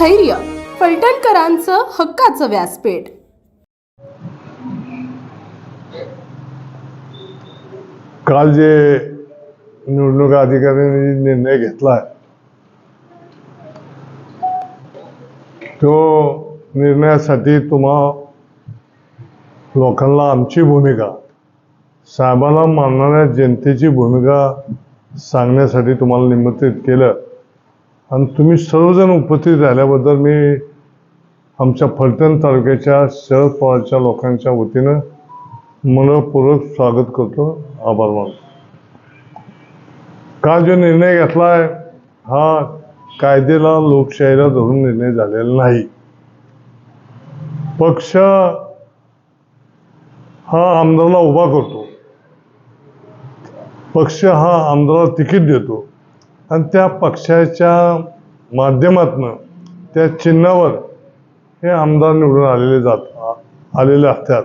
स्थैर्य फलटणकरांचं हक्काचं व्यासपीठ। काल जे निवडणूक अधिकाऱ्यांनी निर्णय घेतलाय तो निर्णयासाठी तुम्हा लोकांना आमची भूमिका, साहेबांना मानणाऱ्या जनतेची भूमिका सांगण्यासाठी तुम्हाला निमंत्रित केलं आणि तुम्ही सर्वजण उपस्थित झाल्याबद्दल मी आमच्या फलटण तालुक्याच्या शरद पवारच्या लोकांच्या वतीनं मनपूर्वक स्वागत करतो, आभार मानतो। काल जो निर्णय घेतलाय हा कायद्याला लोकशाहीला धरून निर्णय झालेला नाही। पक्ष हा आमदाराला उभा करतो, पक्ष हा आमदाराला तिकीट देतो आणि त्या पक्षाच्या माध्यमातून त्या चिन्हावर हे आमदार निवडून आलेले असतात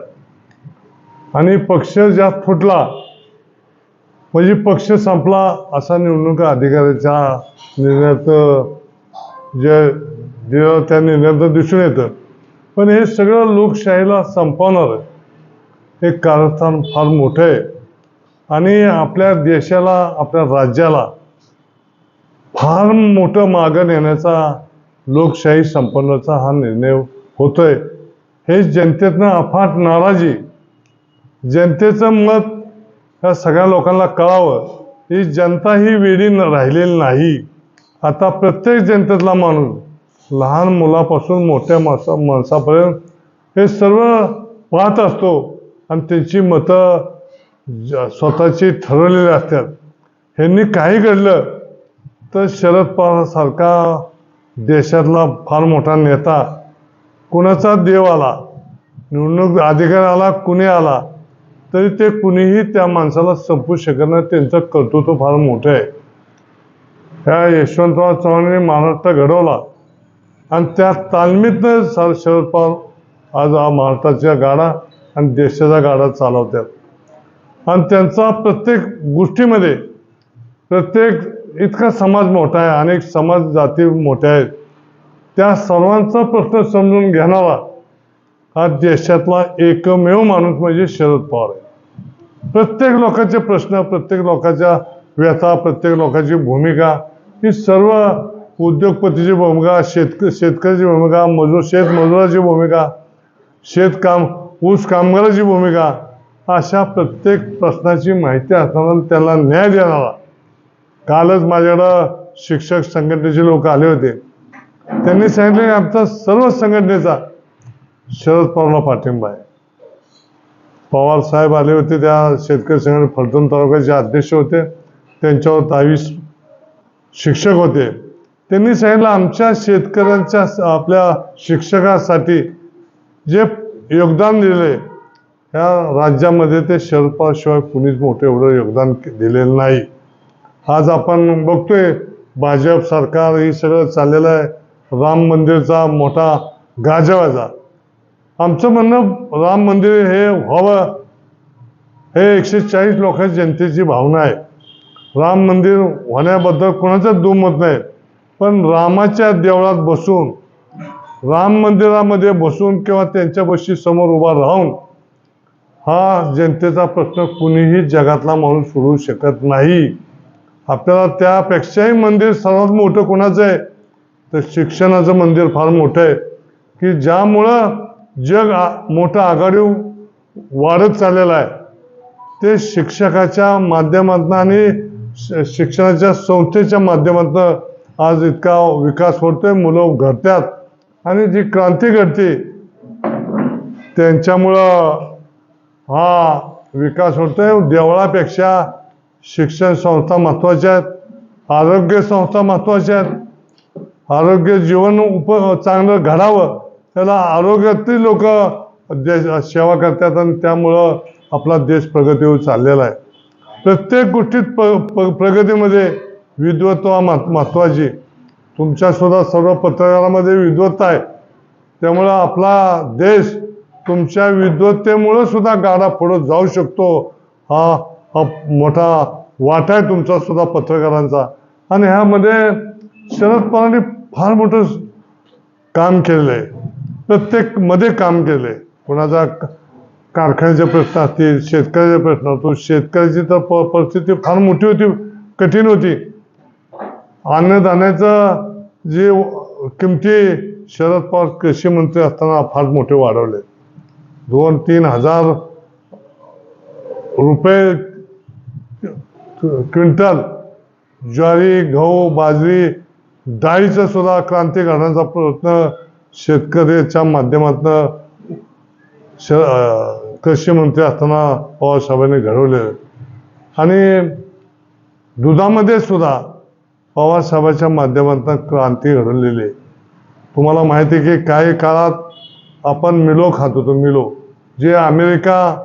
आणि पक्ष ज्यात फुटला म्हणजे पक्ष संपला असा निवडणूक अधिकाऱ्याच्या निर्णयात जे त्या निर्णयात दिसून येतं। पण हे सगळं लोकशाहीला संपवणार हे कारस्थान फार मोठं आहे आणि आपल्या देशाला, आपल्या राज्याला फार मोठं मागं नेण्याचा, लोकशाही संपवण्याचा हा निर्णय होतोय। हे जनतेतनं अफाट नाराजी, जनतेचं मत या सगळ्या लोकांना कळावं। ही जनता ही वेडी राहिलेली नाही। आता प्रत्येक जनतेतला माणूस, लहान मुलापासून मोठ्या माणसापर्यंत हे सर्व पाहत असतो आणि त्यांची मतं स्वतःची ठरवलेली असतात। ह्यांनी काही घडलं तर शरद पवारांसारखा देशातला फार मोठा नेता, कुणाचा देव आला, निवडणूक अधिकारी आला, कुणी आला तरी ते कुणीही त्या माणसाला संपू शकत नाही। त्यांचं कर्तृत्व फार मोठं आहे। ह्या यशवंतराव चव्हाणांनी महाराष्ट्र घडवला आणि त्या तालमीतनं शरद पवार आज हा महाराष्ट्राच्या गाडा आणि देशाचा गाडा चालवतात आणि त्यांचा प्रत्येक गोष्टीमध्ये, प्रत्येक इतका समाज मोठा आहे, अनेक समाज जाती मोठ्या आहेत, त्या सर्वांचा प्रश्न समजून घेणारा हा देशातला एकमेव माणूस म्हणजे शरद पवार आहे। प्रत्येक लोकांचे प्रश्न, प्रत्येक लोकांच्या व्यथा, प्रत्येक लोकांची भूमिका, ही सर्व उद्योगपतीची भूमिका, शेतकऱ्याची भूमिका, शेतमजुराची भूमिका, ऊस कामगाराची भूमिका, अशा प्रत्येक प्रश्नाची माहिती असताना त्याला न्याय देणारा। कालच माझ्याकडं शिक्षक संघटनेचे लोक आले होते, त्यांनी सांगितले आमचा सर्व संघटनेचा शरद पवारला पाठिंबा आहे। पवार साहेब आले होते, त्या शेतकरी संघटने फलटण तालुक्याचे अध्यक्ष होते, त्यांच्यावर 23 शिक्षक होते। त्यांनी सांगितलं आमच्या शेतकऱ्यांच्या, आपल्या शिक्षकासाठी जे योगदान दिले या राज्यामध्ये ते शरद पवार शिवाय कुणीच मोठं एवढं योगदान दिलेलं नाही। आज आपण बघतोय भाजप सरकार ही सगळं चाललेलं आहे, राम मंदिरचा मोठा गाजवायचा। आमचं म्हणणं राम मंदिर हे व्हावं, हे 140 लोकांची जनतेची भावना आहे। राम मंदिर होण्याबद्दल कोणाचं दुमत नाही, पण रामाच्या देवळात बसून, राम मंदिरामध्ये बसून किंवा त्यांच्यापाशी समोर उभा राहून हा जनतेचा प्रश्न कुणीही जगातला माणूस सोडवू शकत नाही। आपल्याला त्यापेक्षाही मंदिर सर्वात मोठं कोणाचं आहे तर शिक्षणाचं मंदिर फार मोठं आहे, की ज्यामुळं जग मोठं आघाडीवर वाढत चाललेलं आहे। ते शिक्षकाच्या माध्यमातून आणि शिक्षणाच्या संस्थेच्या माध्यमातून आज इतका विकास होतोय, मुलं घडतात आणि जी क्रांती घडते त्यांच्यामुळं हा विकास होतोय। देवळापेक्षा शिक्षण संस्था महत्त्वाच्या आहेत, आरोग्य संस्था महत्त्वाच्या आहेत। आरोग्य जीवन चांगलं घडावं त्याला आरोग्यातली लोक सेवा करतात आणि त्यामुळं आपला देश प्रगतीवर चाललेला आहे। प्रत्येक गोष्टीत प्रगतीमध्ये विद्वत्ता महत्त्वाची। तुमच्या सुद्धा सर्व पत्रकारांमध्ये विद्वत्ता आहे, त्यामुळं आपला देश तुमच्या विद्वत्तेमुळे सुद्धा गाडा पुढे जाऊ शकतो। हा मोठा वाटा आहे तुमचा सुद्धा पत्रकारांचा आणि ह्यामध्ये शरद पवारांनी फार मोठं काम केलेलं आहे, प्रत्येक मध्ये काम केलं आहे. कोणाचा कारखान्याचे प्रश्न असतील, शेतकऱ्याचे प्रश्न असतो. शेतकऱ्याची तर परिस्थिती फार मोठी होती, कठीण होती. अन्नधान्याचं जे किमती शरद पवार कृषी मंत्री असताना फार मोठे वाढवले. 2-3 हजार रुपये क्विंटल ज्वारी, गहू, बाजरी, डाळीचा सुद्धा क्रांती करण्याचा प्रयत्न शेतकऱ्याच्या माध्यमातून कृषी मंत्री असताना पवार साहेबांनी घडवले. आणि दुधामध्ये सुद्धा पवार साहेबांच्या माध्यमातून क्रांती घडवलेली आहे. तुम्हाला माहिती आहे की काही काळात आपण मिलो खात होतो. मिलो जे अमेरिका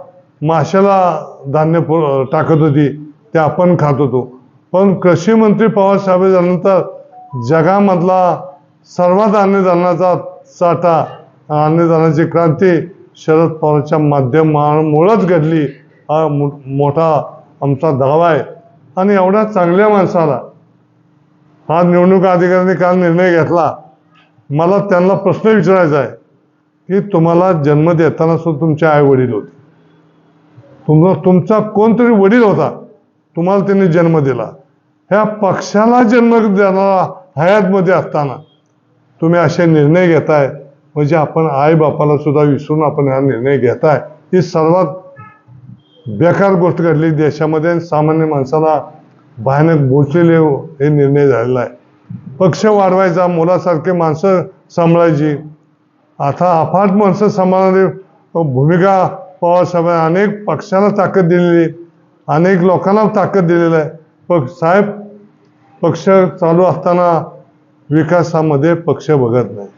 माशाला धान्य टाकत होती ते आपण खात होतो. पण कृषी मंत्री पवार साहेब झाल्यानंतर जगामधला सर्वात अन्नधान्याचा साठा, अन्नधान्याची क्रांती शरद पवारच्या माध्यमामुळेच घडली, हा मोठा आमचा दावा आहे. आणि एवढ्या चांगल्या माणसाला हा निवडणूक अधिकाऱ्यांनी काल निर्णय घेतला. मला त्यांना प्रश्न विचारायचा आहे की तुम्हाला जन्म देताना सुद्धा तुमचे आई वडील होते, तुमचा कोणतरी वडील होता, तुम्हाला त्यांनी जन्म दिला. ह्या पक्षाला जन्म देणारा हयातमध्ये असताना तुम्ही असे निर्णय घेताय, म्हणजे आपण आई बापाला सुद्धा विसरून आपण हा निर्णय घेताय. ही सर्वात बेकार गोष्ट घडली देशामध्ये. सामान्य माणसाला भयानक बोचलेले हे निर्णय झालेला आहे. पक्ष वाढवायचा, मुलासारखे माणसं सांभाळायची, आता अफाट माणसं सांभाळणारी भूमिका पवार साहेबांनी अनेक पक्षाला ताकद दिलेली, अनेक लोकांना ताकद दिलेलं आहे. साहेब पक्ष चालू असताना विकासामध्ये पक्ष बघत नाही.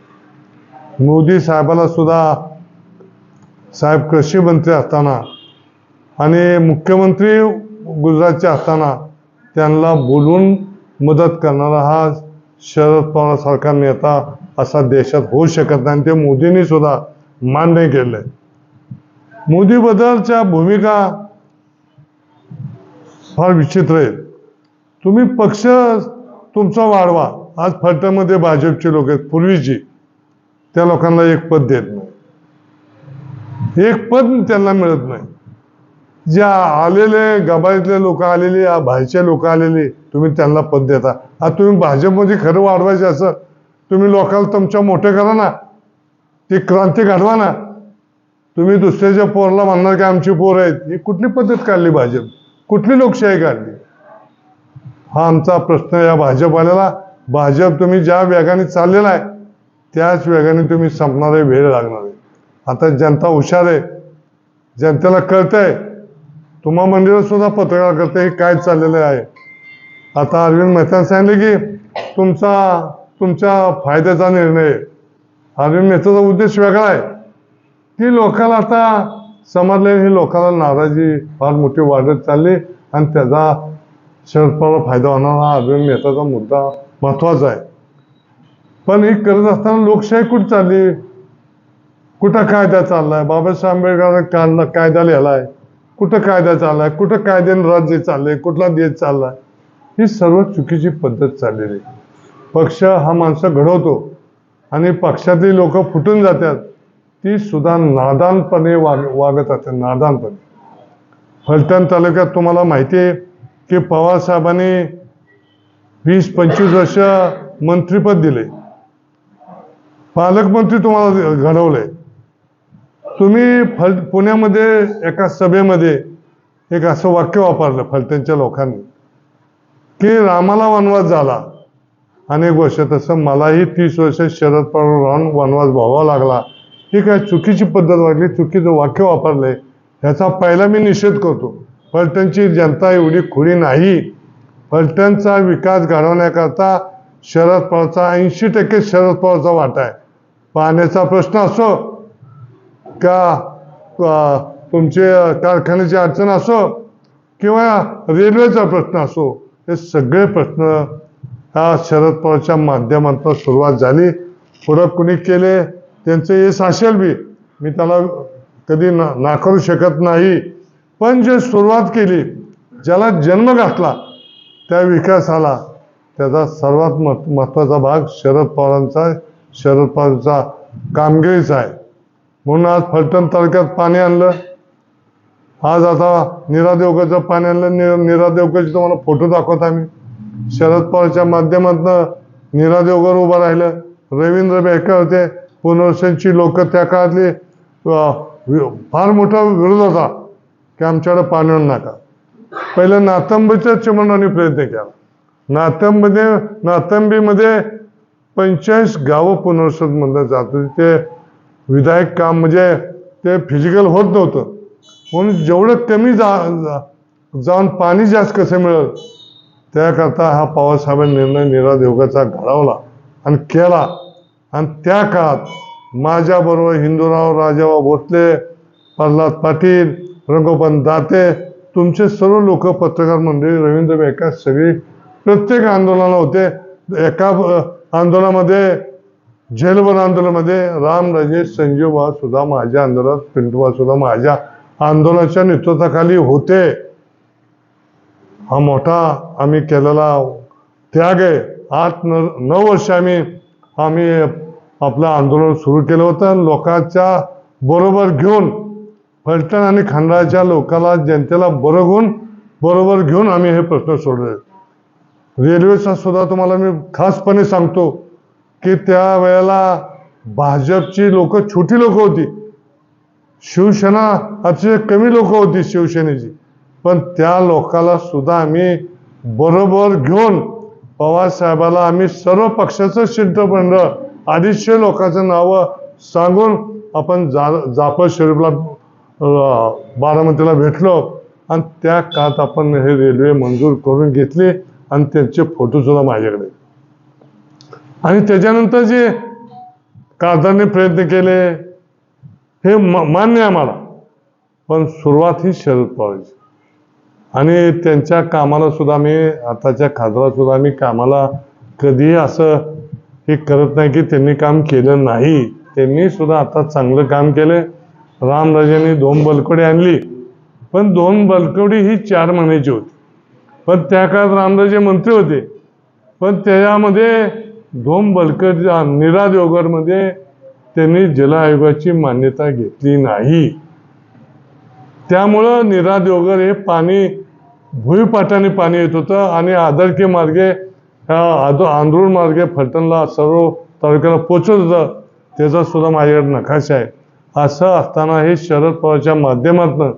मोदी साहेबाला सुद्धा साहेब कृषी मंत्री असताना आणि मुख्यमंत्री गुजरातचे असताना त्यांना बोलून मदत करणारा हा शरद पवार सारखा नेता असा देशात होऊ शकत नाही. ते मोदींनी सुद्धा मान्य केलंय. मोदी बद्दलच्या भूमिका फार विचित्र आहेत. तुम्ही पक्ष तुमचा वाढवा. आज फलटणमध्ये भाजपचे लोक आहेत, पूर्वीची, त्या लोकांना एक पद देत नाही, एक पद त्यांना मिळत नाही. ज्या आलेले गबाळीतले लोक आलेले, बाहेरचे लोक आलेले, तुम्ही त्यांना पद देता. आता तुम्ही भाजपमध्ये खरं वाढवायचे असं तुम्ही लोकांना तुमच्या मोठे करा ना, ती क्रांती घडवा ना. तुम्ही दुसऱ्याच्या पोरला म्हणणार की आमची पोर आहेत, ही कुठली पद्धत काढली भाजप, कुठली लोकशाही काढली? हा आमचा प्रश्न या भाजपवाल्याला. भाजप तुम्ही ज्या वेगाने चाललेला आहे त्याच वेगाने तुम्ही संपणारे, वेळ लागणार आहे. आता जनता हुशार आहे, जनतेला कळतंय. तुम्हा मंदिरात सुद्धा पत्रकार करते हे काय चाललेलं आहे. आता अरविंद मेहताने सांगितले की तुमच्या फायद्याचा निर्णय आहे. अरविंद मेहताचा उद्देश वेगळा आहे की लोकांना आता समजले, ही लोकांना नाराजी फार मोठी वाढत चालली आणि त्याचा शरद पवार फायदा होणार हा अरविंद मेहताचा मुद्दा महत्वाचा आहे. पण हे करत असताना लोकशाही कुठं चालली, कुठं कायदा चाललाय? बाबासाहेब आंबेडकरांनी कायदा लिहिलाय, कुठं कायदा चाललाय, कुठं कायद्याने राज्य चाललंय, कुठला देश चाललाय? ही सर्व चुकीची पद्धत चाललेली. पक्ष हा माणसं घडवतो आणि पक्षातली लोक फुटून जातात, ती सुद्धा नादानपणे वागत असतात, नादानपणे. फलटण तालुक्यात तुम्हाला माहिती आहे की पवार साहेबांनी 20-25 वर्ष मंत्रीपद दिले, पालकमंत्री तुम्हाला घडवले. तुम्ही पुण्यामध्ये एका सभेमध्ये एक असं वाक्य वापरलं फलटणच्या लोकांनी की रामाला वनवास झाला अनेक वर्ष, तसं मलाही 30 वर्ष शरद पवार राहून वनवास भोगावा लागला. ही काय चुकीची पद्धत वाटली, चुकीचं वाक्य वापरलंय, ह्याचा पहिला मी निषेध करतो. फलटणची जनता एवढी खुली नाही. फलटणचा विकास घडवण्याकरता शरद पवारचा 80% शरद पवारचा वाटा आहे. पाण्याचा प्रश्न असो का तुमचे कारखान्याची अडचण असो किंवा रेल्वेचा प्रश्न असो, हे सगळे प्रश्न ह्या शरद पवारच्या माध्यमातून सुरुवात झाली. पुढं कुणी केले त्यांचं यश असेल बी, मी त्याला कधी नाकारू शकत नाही. पण जे सुरुवात केली, ज्याला जन्म घातला त्या विकासाला, त्याचा सर्वात महत्त्वाचा भाग शरद पवारांचा शरद पवारचा कामगिरीचा आहे. म्हणून आज फलटण तालुक्यात पाणी आणलं. आज आता नीरा देवगरचं पाणी आणलं. नीरा देवगरचे तुम्हाला फोटो दाखवत आम्ही. शरद पवारच्या माध्यमातून नीरा देवगर उभं राहिलं. रवींद्र बेकर होते. पुनर्वसनची लोक त्या काळातली फार मोठा विरोध होता की आमच्याकडे पाणी आणू नका. पहिलं नातंबीच्या चिमणाने प्रयत्न केला. नातंबीमध्ये 45 गावं पुनर्वसन म्हणलं जात होती. ते विधायक काम म्हणजे ते फिजिकल होत नव्हतं. म्हणून जेवढं कमी जाऊन पाणी जास्त कसं मिळेल त्याकरता हा पवारसाहेबांनी निर्णय नीरा देवगरचा घडवला आणि केला. आणि त्या काळात माझ्याबरोबर हिंदूराव राजाभाऊ भोसले, प्रल्हाद पाटील, रंगोपंत दाते, तुमचे सर्व लोक, पत्रकार मंडळी, रवींद्र बेकर, सगळी प्रत्येक आंदोलनाला होते. एका आंदोलनामध्ये जेलभर आंदोलनामध्ये रामराजे, संजीवबा सुद्धा माझ्या आंदोलनात, पिंटूबा सुद्धा माझ्या आंदोलनाच्या नेतृत्वाखाली होते. हा मोठा आम्ही केलेला त्याग आहे. 8-9 वर्ष आम्ही आपलं आंदोलन सुरू केलं होतं. लोकांच्या बरोबर घेऊन, फलटण आणि खंडाळ्याच्या लोकांना, जनतेला बरोबर घेऊन आम्ही हे प्रश्न सोडले. रेल्वेचा सुद्धा तुम्हाला मी खासपणे सांगतो की त्यावेळेला भाजपची लोक छोटी लोक होती. शिवसेना अतिशय कमी लोक होती शिवसेनेची. पण त्या लोकांना सुद्धा आम्ही बरोबर घेऊन पवार साहेबाला आम्ही सर्व पक्षाचं शिष्टमंडळ 250 लोकांचं नावं सांगून आपण जाफर शरीफला बारामतीला भेटलो. आणि त्या काळात आपण हे रेल्वे मंजूर करून घेतली आणि त्यांचे फोटो सुद्धा माझ्याकडे. आणि त्याच्यानंतर जे कायद्याने प्रयत्न केले हे मान्य आहे मला. पण सुरुवात ही शरद पवारची. आणि त्यांच्या कामाला सुद्धा मी, आताच्या खासदाराला सुद्धा मी कामाला कधीही असं हे करत नाही की त्यांनी काम केलं नाही. त्यांनी सुद्धा आता चांगलं काम केले. रामराजेंनी 2 बलकवडी आणली. पण 2 बलकवडी ही 4 महिन्याची होती. पण त्या काळात रामराजे मंत्री होते. पण त्याच्यामध्ये 2 बलकवडी नीरा देवगरमध्ये त्यांनी जल आयोगाची मान्यता घेतली नाही. त्यामुळं नीरा देवगर हे पाणी भुईपाटाने पाणी येत होतं आणि आदरकी मार्गे, आंधरुण मार्गे फलटणला सर्व तालुक्याला पोचत होतं. त्याचा सुद्धा माझ्याकडे नकाशा आहे. असं असताना हे शरद पवारच्या माध्यमातून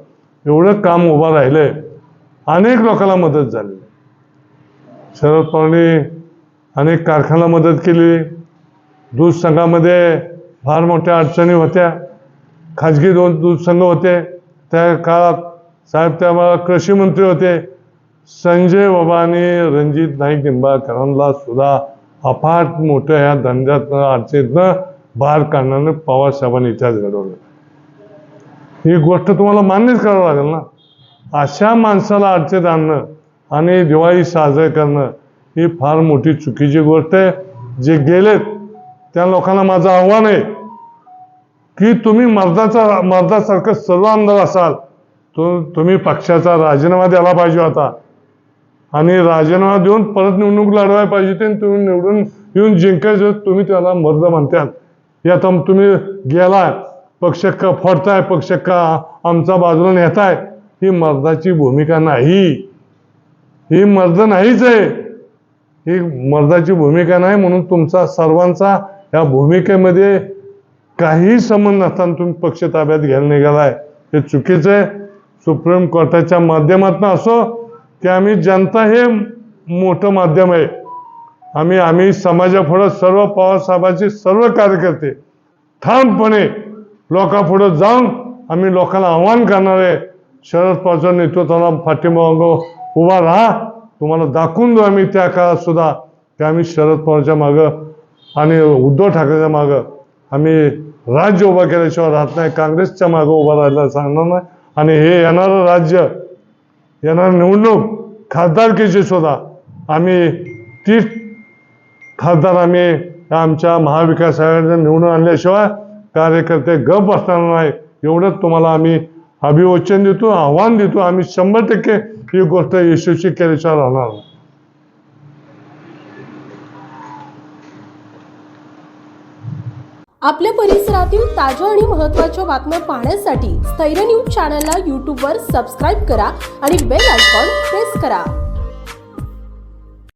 एवढं काम उभं राहिलंय. अनेक लोकांना मदत झाली. शरद पवारांनी अनेक कारखान्याला मदत केली. दूध संघामध्ये फार मोठ्या अडचणी होत्या. खाजगी 2 दूध संघ होते त्या काळात. साहेब त्यावेळेला कृषी मंत्री होते. संजय बाबा आणि रणजित नाईक निंबाळकरांना सुद्धा अफाट मोठ्या ह्या धंद्यातनं, अडचणीतनं बाहेर काढण्यानं पवार साहेबांनी इतिहास घडवला. ही गोष्ट तुम्हाला मान्यच करावं लागेल ना. अशा माणसाला अडचणीत आणणं आणि दिवाळी साजरे करणं ही फार मोठी चुकीची गोष्ट आहे. जे गेलेत त्या लोकांना माझं आव्हान आहे की तुम्ही मर्दासारखं सर्व आमदार असाल, तुम्ही पक्षाचा राजीनामा द्यायला पाहिजे होता. आणि राजीनामा देऊन परत निवडणूक लढवायला पाहिजे होती. आणि तुम्ही निवडून येऊन जिंकायचं. तुम्ही त्याला मर्द म्हणतात. या तर तुम्ही गेलाय, पक्ष का फोडताय, पक्ष का आमचा बाजूला नेताय. ही मर्दाची भूमिका नाही. ही मर्द नाहीच आहे. ही मर्दाची भूमिका नाही. म्हणून तुमचा सर्वांचा या भूमिकेमध्ये काही संबंध नसताना तुम्ही पक्ष ताब्यात घ्यायला निघालाय. हे चुकीचं आहे. सुप्रीम कोर्टाच्या माध्यमातून असो की आम्ही, जनता हे मोठं माध्यम आहे. आम्ही समाजापुढं सर्व पवारसाहेबांचे सर्व कार्यकर्ते ठामपणे लोकांपुढं जाऊन आम्ही लोकांना आव्हान करणार आहे. शरद पवारच्या नेतृत्वाला पाठिंबा उभा राहा. तुम्हाला दाखवून देऊ आम्ही त्या काळात सुद्धा की आम्ही शरद पवारच्या मागं आणि उद्धव ठाकरेच्या मागं आम्ही राज्य उभा केल्याशिवाय राहत नाही. काँग्रेसच्या मागं उभा राहायला सांगणार नाही. आणि हे येणारं राज्य, येणार निवडणूक खासदारकीची सुद्धा आम्ही 30 खासदार आम्ही आमच्या महाविकास आघाडीने निवडून आणल्याशिवाय कार्यकर्ते गप बसणार नाही. एवढंच तुम्हाला आम्ही अभिवचन देतो, आव्हान देतो. आम्ही 100% ही गोष्ट यशस्वी केल्याशिवाय राहणार नाही. आपल्या परिसरातील ताज्या आणि महत्त्वाच्या बातम्या पाहण्यासाठी स्थैर्य न्यूज चॅनलला यूट्यूबवर सबस्क्राईब करा आणि बेल आयकॉन प्रेस करा.